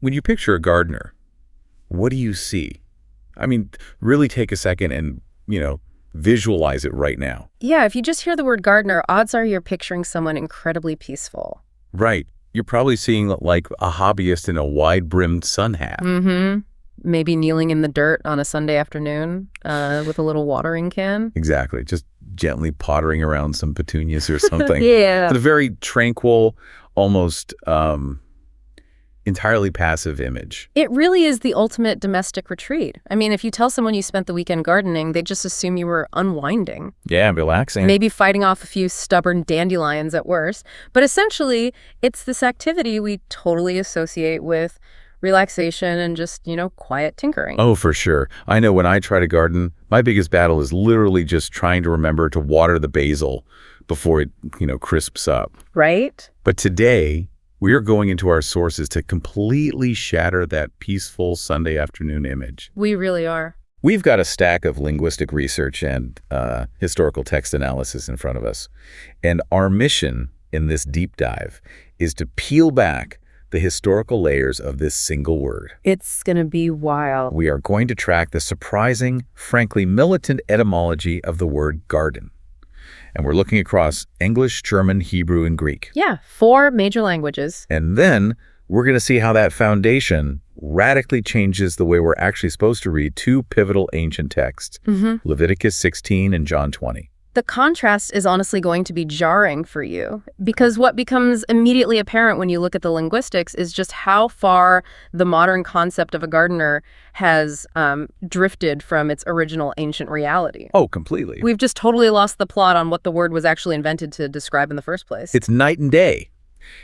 When you picture a gardener, what do you see? I mean, really take a second and, visualize it right now. Yeah, if you just hear the word gardener, odds are you're picturing someone incredibly peaceful. Right. You're probably seeing like a hobbyist in a wide-brimmed sun hat. Mm-hmm. Maybe kneeling in the dirt on a Sunday afternoon with a little watering can. Exactly. Just gently pottering around some petunias or something. Yeah. It's a very tranquil, almost entirely passive image. It really is the ultimate domestic retreat. I mean, if you tell someone you spent the weekend gardening, they just assume you were unwinding. Yeah, relaxing. Maybe fighting off a few stubborn dandelions at worst. But essentially, it's this activity we totally associate with relaxation and just, quiet tinkering. Oh, for sure. I know when I try to garden, my biggest battle is literally just trying to remember to water the basil before it, crisps up. Right? But today, we are going into our sources to completely shatter that peaceful Sunday afternoon image. We really are. We've got a stack of linguistic research and historical text analysis in front of us. And our mission in this deep dive is to peel back the historical layers of this single word. It's going to be wild. We are going to track the surprising, frankly militant etymology of the word garden. And we're looking across English, German, Hebrew, and Greek. Yeah, 4 major languages. And then we're going to see how that foundation radically changes the way we're actually supposed to read 2 pivotal ancient texts, Leviticus 16 and John 20. The contrast is honestly going to be jarring for you because what becomes immediately apparent when you look at the linguistics is just how far the modern concept of a gardener has drifted from its original ancient reality. Oh, completely. We've just totally lost the plot on what the word was actually invented to describe in the first place. It's night and day.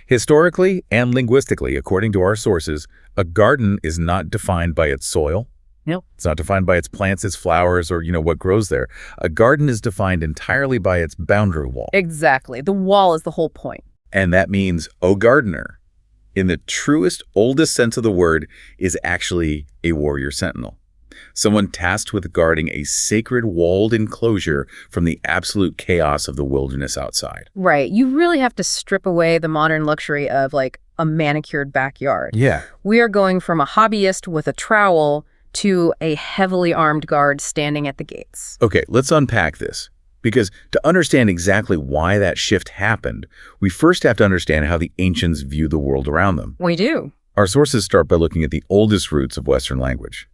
Historically and linguistically, according to our sources, a garden is not defined by its soil. Nope. It's not defined by its plants, its flowers, or, what grows there. A garden is defined entirely by its boundary wall. Exactly. The wall is the whole point. And that means, O gardener, in the truest, oldest sense of the word, is actually a warrior sentinel. Someone tasked with guarding a sacred walled enclosure from the absolute chaos of the wilderness outside. Right. You really have to strip away the modern luxury of, a manicured backyard. Yeah. We are going from a hobbyist with a trowel to a heavily armed guard standing at the gates. Okay, let's unpack this. Because to understand exactly why that shift happened, we first have to understand how the ancients view the world around them. We do. Our sources start by looking at the oldest roots of Western language.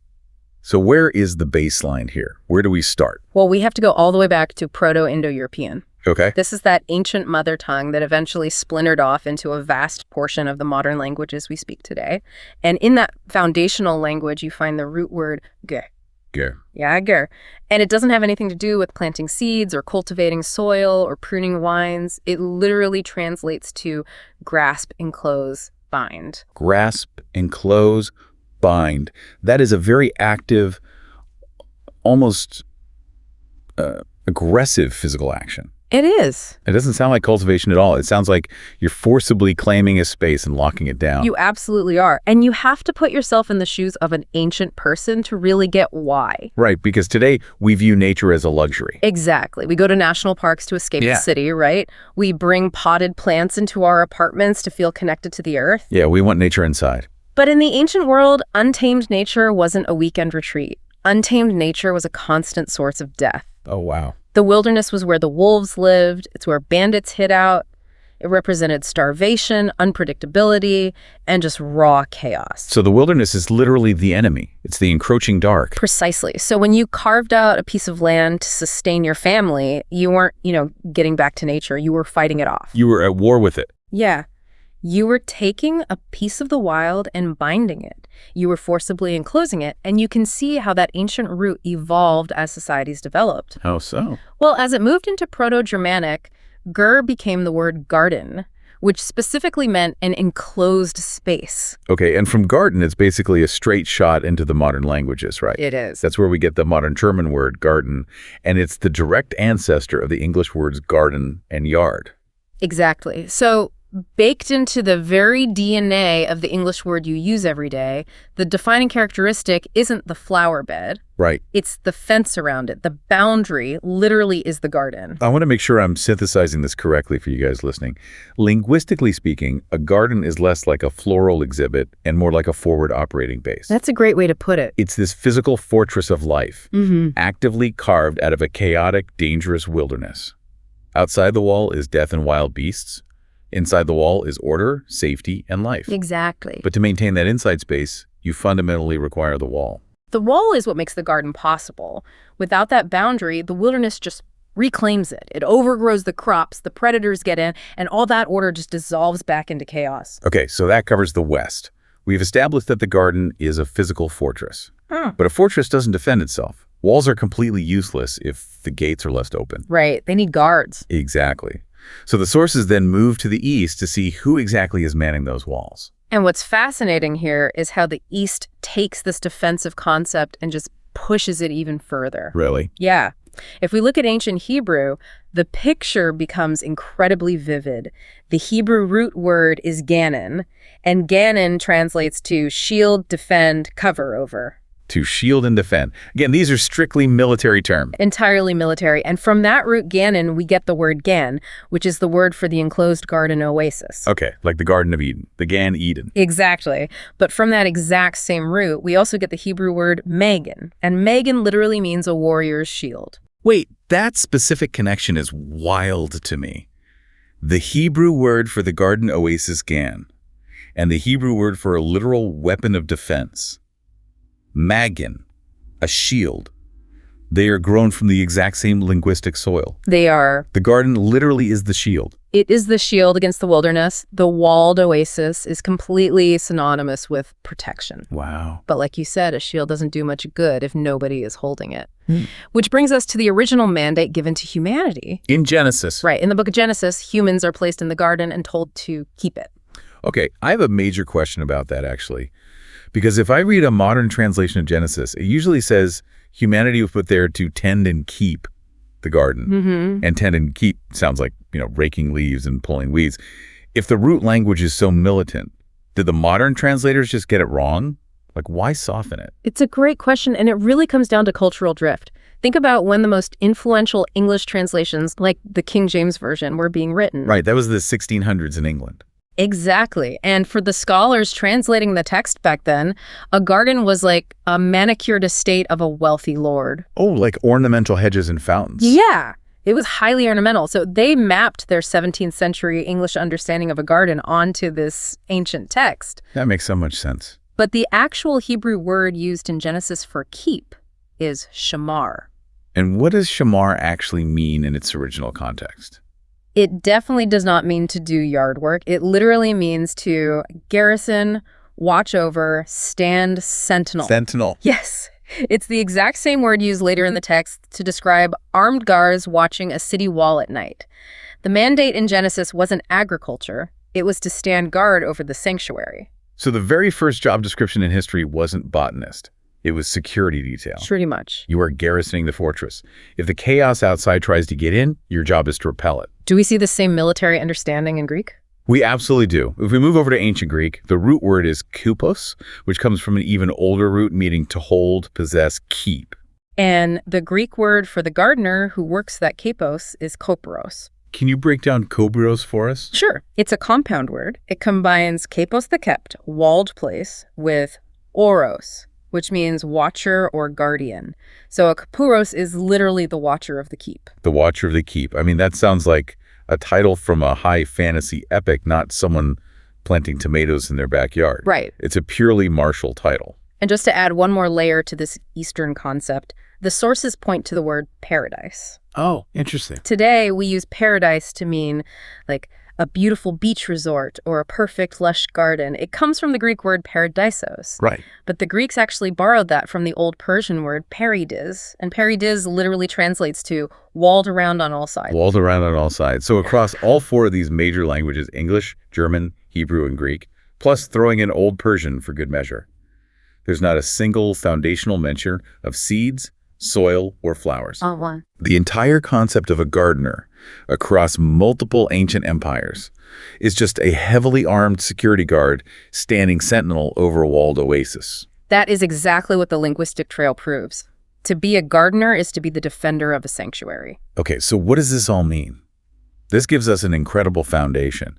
So where is the baseline here? Where do we start? Well, we have to go all the way back to Proto-Indo-European. Okay. This is that ancient mother tongue that eventually splintered off into a vast portion of the modern languages we speak today. And in that foundational language, you find the root word ge. Ge. Yeah, ge. And it doesn't have anything to do with planting seeds or cultivating soil or pruning vines. It literally translates to grasp, enclose, bind. Grasp, enclose, bind. That is a very active, almost aggressive physical action. It is. It doesn't sound like cultivation at all. It sounds like you're forcibly claiming a space and locking it down. You absolutely are. And you have to put yourself in the shoes of an ancient person to really get why. Right, because today we view nature as a luxury. Exactly. We go to national parks to escape the city, right? We bring potted plants into our apartments to feel connected to the earth. Yeah, we want nature inside. But in the ancient world, untamed nature wasn't a weekend retreat. Untamed nature was a constant source of death. Oh, wow. The wilderness was where the wolves lived. It's where bandits hid out. It represented starvation, unpredictability, and just raw chaos. So the wilderness is literally the enemy. It's the encroaching dark. Precisely. So when you carved out a piece of land to sustain your family, you weren't, getting back to nature. You were fighting it off. You were at war with it. Yeah. You were taking a piece of the wild and binding it. You were forcibly enclosing it, and you can see how that ancient root evolved as societies developed. How so? Well, as it moved into Proto-Germanic, ger became the word garden, which specifically meant an enclosed space. Okay, and from garden, it's basically a straight shot into the modern languages, right? It is. That's where we get the modern German word garden, and it's the direct ancestor of the English words garden and yard. Exactly. So baked into the very DNA of the English word you use every day, the defining characteristic isn't the flower bed. Right. It's the fence around it. The boundary literally is the garden. I want to make sure I'm synthesizing this correctly for you guys listening. Linguistically speaking, a garden is less like a floral exhibit and more like a forward operating base. That's a great way to put it. It's this physical fortress of life, actively carved out of a chaotic, dangerous wilderness. Outside the wall is death and wild beasts. Inside the wall is order, safety, and life. Exactly. But to maintain that inside space, you fundamentally require the wall. The wall is what makes the garden possible. Without that boundary, the wilderness just reclaims it. It overgrows the crops, the predators get in, and all that order just dissolves back into chaos. Okay, so that covers the West. We've established that the garden is a physical fortress. But a fortress doesn't defend itself. Walls are completely useless if the gates are left open. Right. They need guards. Exactly. So the sources then move to the east to see who exactly is manning those walls. And what's fascinating here is how the East takes this defensive concept and just pushes it even further. Really? Yeah. If we look at ancient Hebrew, the picture becomes incredibly vivid. The Hebrew root word is ganon, and ganon translates to shield, defend, cover over. To shield and defend. Again, these are strictly military terms. Entirely military. And from that root ganon, we get the word gan, which is the word for the enclosed garden oasis. Okay, like the Garden of Eden, the Gan Eden. Exactly. But from that exact same root, we also get the Hebrew word magen. And magen literally means a warrior's shield. Wait, that specific connection is wild to me. The Hebrew word for the garden oasis Gan, and the Hebrew word for a literal weapon of defense. Magen, a shield. They are grown from the exact same linguistic soil. They are. The garden literally is the shield. It is the shield against the wilderness. The walled oasis is completely synonymous with protection. Wow. But like you said, a shield doesn't do much good if nobody is holding it. Which brings us to the original mandate given to humanity. In Genesis. Right. In the book of Genesis, humans are placed in the garden and told to keep it. Okay, I have a major question about that, actually. Because if I read a modern translation of Genesis, it usually says humanity was put there to tend and keep the garden. And tend and keep sounds like, raking leaves and pulling weeds. If the root language is so militant, did the modern translators just get it wrong? Like, why soften it? It's a great question, and it really comes down to cultural drift. Think about when the most influential English translations, like the King James Version, were being written. Right, that was the 1600s in England. Exactly. And for the scholars translating the text back then, a garden was like a manicured estate of a wealthy lord. Oh, like ornamental hedges and fountains. Yeah. It was highly ornamental. So they mapped their 17th century English understanding of a garden onto this ancient text. That makes so much sense. But the actual Hebrew word used in Genesis for keep is shamar. And what does shamar actually mean in its original context? It definitely does not mean to do yard work. It literally means to garrison, watch over, stand sentinel. Sentinel. Yes. It's the exact same word used later in the text to describe armed guards watching a city wall at night. The mandate in Genesis wasn't agriculture. It was to stand guard over the sanctuary. So the very first job description in history wasn't botanist. It was security detail. Pretty much. You are garrisoning the fortress. If the chaos outside tries to get in, your job is to repel it. Do we see the same military understanding in Greek? We absolutely do. If we move over to ancient Greek, the root word is kupos, which comes from an even older root meaning to hold, possess, keep. And the Greek word for the gardener who works that kapos is koperos. Can you break down koperos for us? Sure. It's a compound word. It combines kapos the kept, walled place, with oros, which means watcher or guardian. So a koperos is literally the watcher of the keep. The watcher of the keep. I mean, that sounds like a title from a high fantasy epic, not someone planting tomatoes in their backyard. Right. It's a purely martial title. And just to add one more layer to this Eastern concept, the sources point to the word paradise. Oh, interesting. Today, we use paradise to mean like a beautiful beach resort or a perfect lush garden. It comes from the Greek word paradisos. Right. But the Greeks actually borrowed that from the old Persian word paradis. And paradis literally translates to walled around on all sides. Walled around on all sides. So across all four of these major languages, English, German, Hebrew, and Greek, plus throwing in Old Persian for good measure, there's not a single foundational mention of seeds, soil, or flowers. All one. The entire concept of a gardener across multiple ancient empires is just a heavily armed security guard standing sentinel over a walled oasis. That is exactly what the linguistic trail proves. To be a gardener is to be the defender of a sanctuary. Okay, so what does this all mean? This gives us an incredible foundation.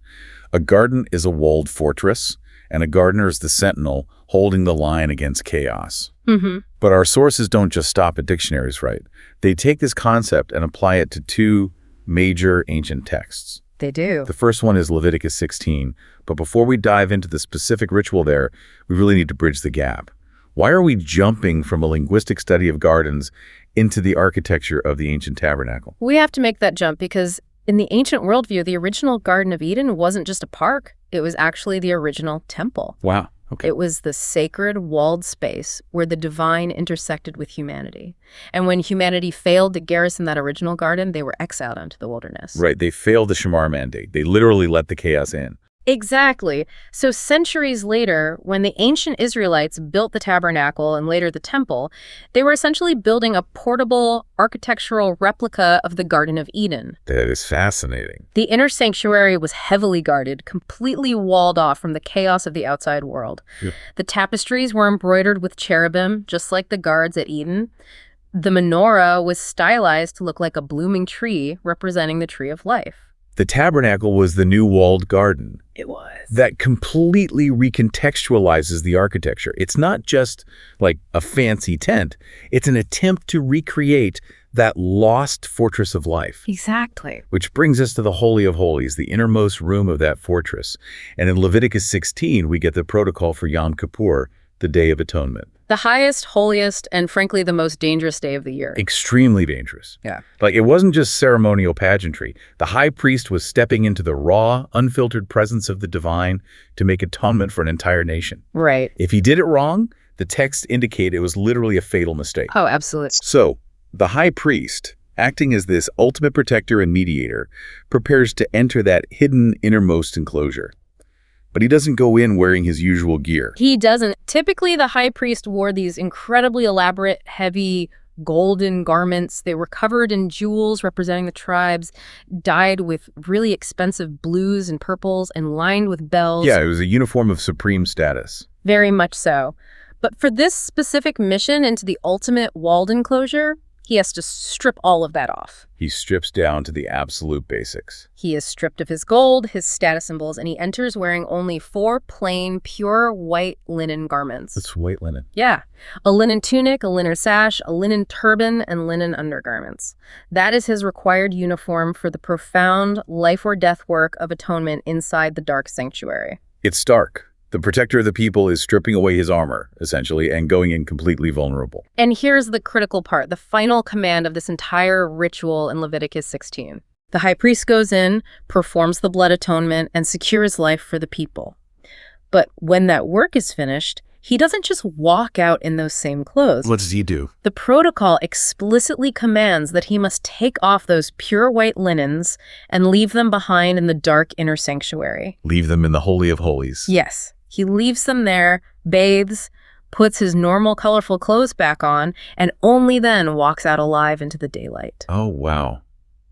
A garden is a walled fortress, and a gardener is the sentinel holding the line against chaos. Mm-hmm. But our sources don't just stop at dictionaries, right? They take this concept and apply it to two major ancient texts. They do. The first one is Leviticus 16, but before we dive into the specific ritual there, we really need to bridge the gap. Why are we jumping from a linguistic study of gardens into the architecture of the ancient tabernacle? We have to make that jump because in the ancient worldview, the original Garden of Eden wasn't just a park. It was actually the original temple. Wow. Okay. It was the sacred walled space where the divine intersected with humanity. And when humanity failed to garrison that original garden, they were exiled into the wilderness. Right. They failed the Shamar mandate. They literally let the chaos in. Exactly. So centuries later, when the ancient Israelites built the tabernacle and later the temple, they were essentially building a portable architectural replica of the Garden of Eden. That is fascinating. The inner sanctuary was heavily guarded, completely walled off from the chaos of the outside world. Yep. The tapestries were embroidered with cherubim, just like the guards at Eden. The menorah was stylized to look like a blooming tree, representing the tree of life. The tabernacle was the new walled garden. It was. That completely recontextualizes the architecture. It's not just like a fancy tent. It's an attempt to recreate that lost fortress of life. Exactly. Which brings us to the Holy of Holies, the innermost room of that fortress. And in Leviticus 16, we get the protocol for Yom Kippur, the Day of Atonement. The highest, holiest, and frankly, the most dangerous day of the year. Extremely dangerous. Yeah. Like, it wasn't just ceremonial pageantry. The high priest was stepping into the raw, unfiltered presence of the divine to make atonement for an entire nation. Right. If he did it wrong, the text indicate it was literally a fatal mistake. Oh, absolutely. So, the high priest, acting as this ultimate protector and mediator, prepares to enter that hidden innermost enclosure. But he doesn't go in wearing his usual gear. He doesn't. Typically, the high priest wore these incredibly elaborate, heavy, golden garments. They were covered in jewels representing the tribes, dyed with really expensive blues and purples, and lined with bells. Yeah, it was a uniform of supreme status. Very much so. But for this specific mission into the ultimate walled enclosure, he has to strip all of that off. He strips down to the absolute basics. He is stripped of his gold, his status symbols, and he enters wearing only 4 plain, pure white linen garments. That's white linen. Yeah. A linen tunic, a linen sash, a linen turban, and linen undergarments. That is his required uniform for the profound life or death work of atonement inside the dark sanctuary. It's stark. The protector of the people is stripping away his armor, essentially, and going in completely vulnerable. And here's the critical part, the final command of this entire ritual in Leviticus 16. The high priest goes in, performs the blood atonement, and secures life for the people. But when that work is finished, he doesn't just walk out in those same clothes. What does he do? The protocol explicitly commands that he must take off those pure white linens and leave them behind in the dark inner sanctuary. Leave them in the Holy of Holies. Yes. He leaves them there, bathes, puts his normal colorful clothes back on, and only then walks out alive into the daylight. Oh, wow.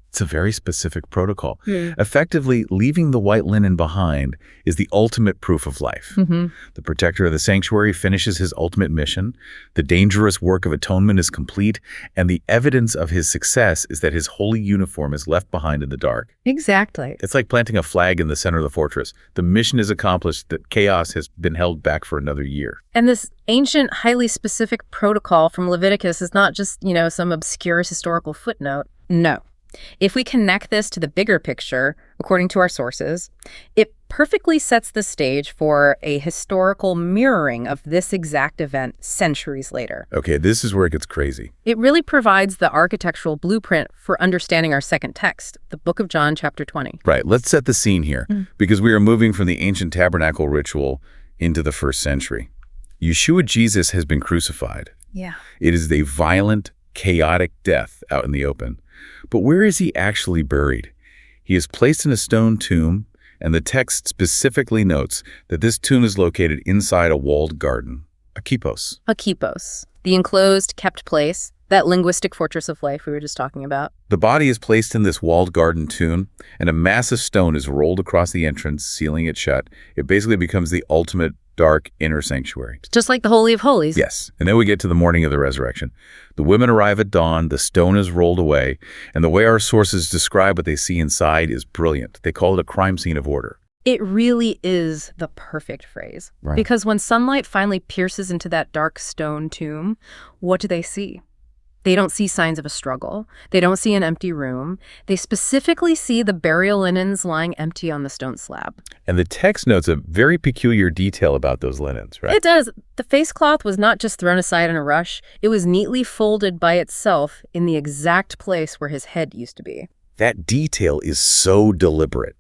It's a very specific protocol. Effectively, leaving the white linen behind is the ultimate proof of life. The protector of the sanctuary finishes his ultimate mission. The dangerous work of atonement is complete, and the evidence of his success is that his holy uniform is left behind in the dark. Exactly. It's like planting a flag in the center of the fortress. The mission is accomplished, that chaos has been held back for another year. And this ancient, highly specific protocol from Leviticus is not just, some obscure historical footnote. No. If we connect this to the bigger picture, according to our sources, it perfectly sets the stage for a historical mirroring of this exact event centuries later. Okay, this is where it gets crazy. It really provides the architectural blueprint for understanding our second text, the book of John, chapter 20. Right, let's set the scene here, because we are moving from the ancient tabernacle ritual into the 1st century. Yeshua Jesus has been crucified. Yeah. It is a violent, chaotic death out in the open. But where is he actually buried? He is placed in a stone tomb, and the text specifically notes that this tomb is located inside a walled garden, a kippos. A kippos, the enclosed, kept place, That linguistic fortress of life we were just talking about. The body is placed in this walled garden tomb, and a massive stone is rolled across the entrance, sealing it shut. It basically becomes the ultimate dark inner sanctuary. Just like the Holy of Holies. Yes, and then we get to the morning of the resurrection. The women arrive at dawn, the stone is rolled away, and the way our sources describe what they see inside is brilliant. They call it a crime scene of order. It really is the perfect phrase. Right. Because when sunlight finally pierces into that dark stone tomb, what do they see? They don't see signs of a struggle. They don't see an empty room. They specifically see the burial linens lying empty on the stone slab. And the text notes a very peculiar detail about those linens, right? It does. The face cloth was not just thrown aside in a rush. It was neatly folded by itself in the exact place where his head used to be. That detail is so deliberate.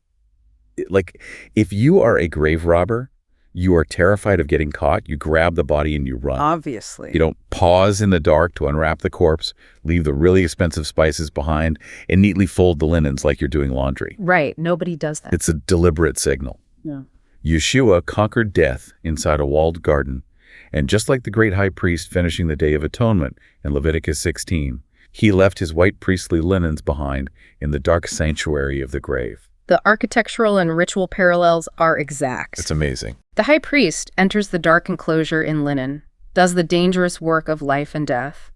Like, if you are a grave robber, you are terrified of getting caught, you grab the body and you run. Obviously. You don't pause in the dark to unwrap the corpse, leave the really expensive spices behind, and neatly fold the linens like you're doing laundry. Right. Nobody does that. It's a deliberate signal. Yeah. Yeshua conquered death inside a walled garden, and just like the great high priest finishing the Day of Atonement in Leviticus 16, he left his white priestly linens behind in the dark sanctuary of the grave. The architectural and ritual parallels are exact. It's amazing. The high priest enters the dark enclosure in linen, does the dangerous work of life and death,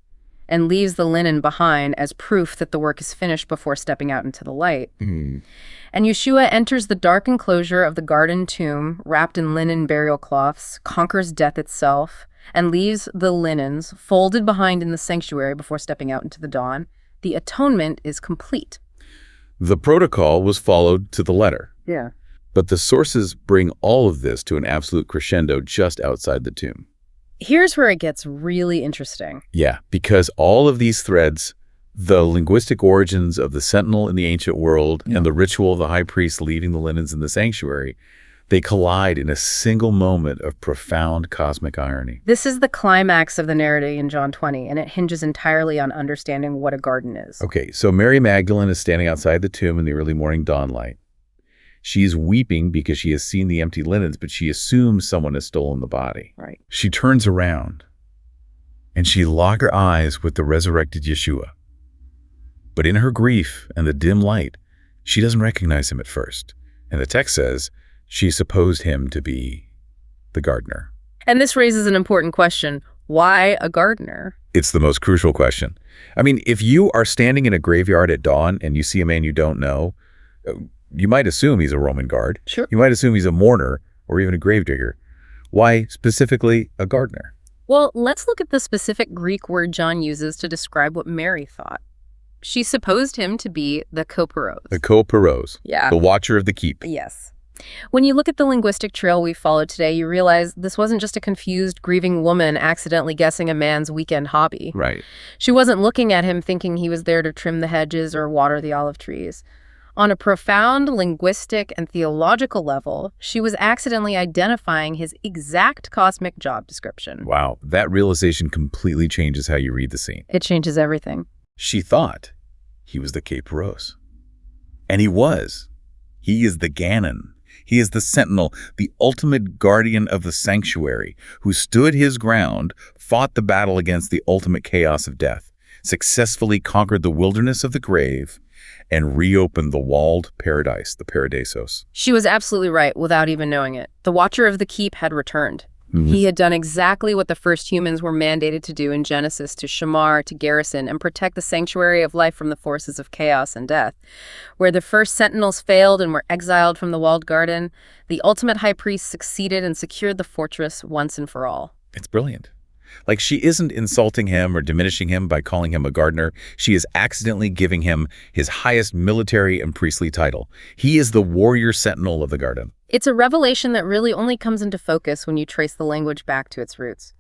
and leaves the linen behind as proof that the work is finished before stepping out into the light. And Yeshua enters the dark enclosure of the garden tomb, wrapped in linen burial cloths, conquers death itself, and leaves the linens folded behind in the sanctuary before stepping out into the dawn. The atonement is complete. The protocol was followed to the letter. Yeah. But the sources bring all of this to an absolute crescendo just outside the tomb. Here's where it gets really interesting. Yeah, because all of these threads, the linguistic origins of the sentinel in the ancient world and the ritual of the high priest leaving the linens in the sanctuary, they collide in a single moment of profound cosmic irony. This is the climax of the narrative in John 20, and it hinges entirely on understanding what a garden is. Okay, so Mary Magdalene is standing outside the tomb in the early morning dawn light. She's weeping because she has seen the empty linens, but she assumes someone has stolen the body. Right. She turns around, and she locks her eyes with the resurrected Yeshua. But in her grief and the dim light, she doesn't recognize him at first. And the text says she supposed him to be the gardener. And this raises an important question. Why a gardener? It's the most crucial question. I mean, if you are standing in a graveyard at dawn and you see a man you don't know, you might assume he's a Roman guard. Sure. You might assume he's a mourner or even a gravedigger. Why specifically a gardener? Well, let's look at the specific Greek word John uses to describe what Mary thought. She supposed him to be the koparos. The koparos, Yeah. the watcher of the keep. Yes. When you look at the linguistic trail we followed today, you realize this wasn't just a confused, grieving woman accidentally guessing a man's weekend hobby. Right. She wasn't looking at him thinking he was there to trim the hedges or water the olive trees. On a profound linguistic and theological level, she was accidentally identifying his exact cosmic job description. Wow, that realization completely changes how you read the scene. It changes everything. She thought he was the koparos. And he was. He is the Ganon. He is the sentinel, the ultimate guardian of the sanctuary, who stood his ground, fought the battle against the ultimate chaos of death, successfully conquered the wilderness of the grave, and reopened the walled paradise, the paradisos. She was absolutely right without even knowing it. The Watcher of the Keep had returned. He had done exactly what the first humans were mandated to do in Genesis, to shamar, to garrison, and protect the sanctuary of life from the forces of chaos and death. Where the first sentinels failed and were exiled from the walled garden, the ultimate high priest succeeded and secured the fortress once and for all. It's brilliant. Like, she isn't insulting him or diminishing him by calling him a gardener. She is accidentally giving him his highest military and priestly title. He is the warrior sentinel of the garden. It's a revelation that really only comes into focus when you trace the language back to its roots.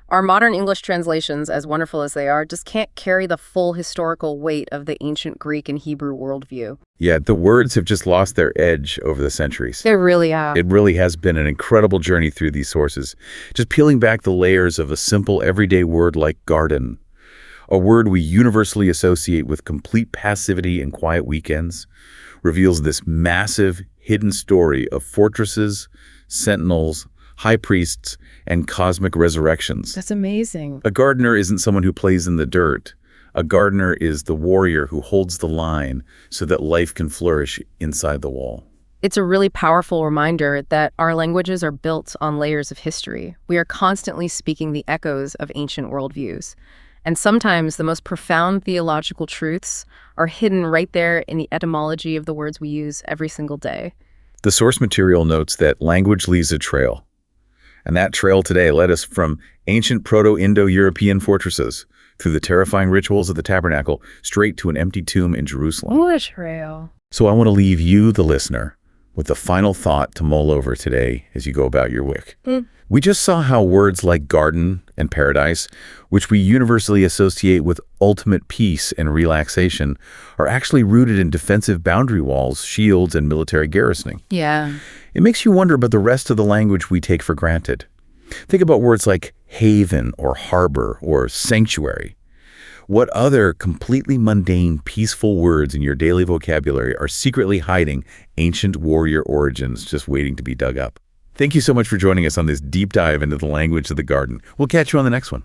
Our modern English translations, as wonderful as they are, just can't carry the full historical weight of the ancient Greek and Hebrew worldview. Yeah, the words have just lost their edge over the centuries. They really are. It really has been an incredible journey through these sources, just peeling back the layers of a simple everyday word like garden, a word we universally associate with complete passivity and quiet weekends, reveals this massive hidden story of fortresses, sentinels, high priests, and cosmic resurrections. That's amazing. A gardener isn't someone who plays in the dirt, A gardener is the warrior who holds the line so that life can flourish inside the wall. It's a really powerful reminder that our languages are built on layers of history. We are constantly speaking the echoes of ancient worldviews. And sometimes the most profound theological truths are hidden right there in the etymology of the words we use every single day. The source material notes that language leaves a trail. And that trail today led us from ancient Proto-Indo-European fortresses through the terrifying rituals of the tabernacle straight to an empty tomb in Jerusalem. What a trail. So I want to leave you, the listener, with the final thought to mull over today as you go about your week. We just saw how words like garden and paradise, which we universally associate with ultimate peace and relaxation, are actually rooted in defensive boundary walls, shields, and military garrisoning. Yeah. It makes you wonder about the rest of the language we take for granted. Think about words like haven or harbor or sanctuary. What other completely mundane, peaceful words in your daily vocabulary are secretly hiding ancient warrior origins just waiting to be dug up? Thank you so much for joining us on this deep dive into the language of the garden. We'll catch you on the next one.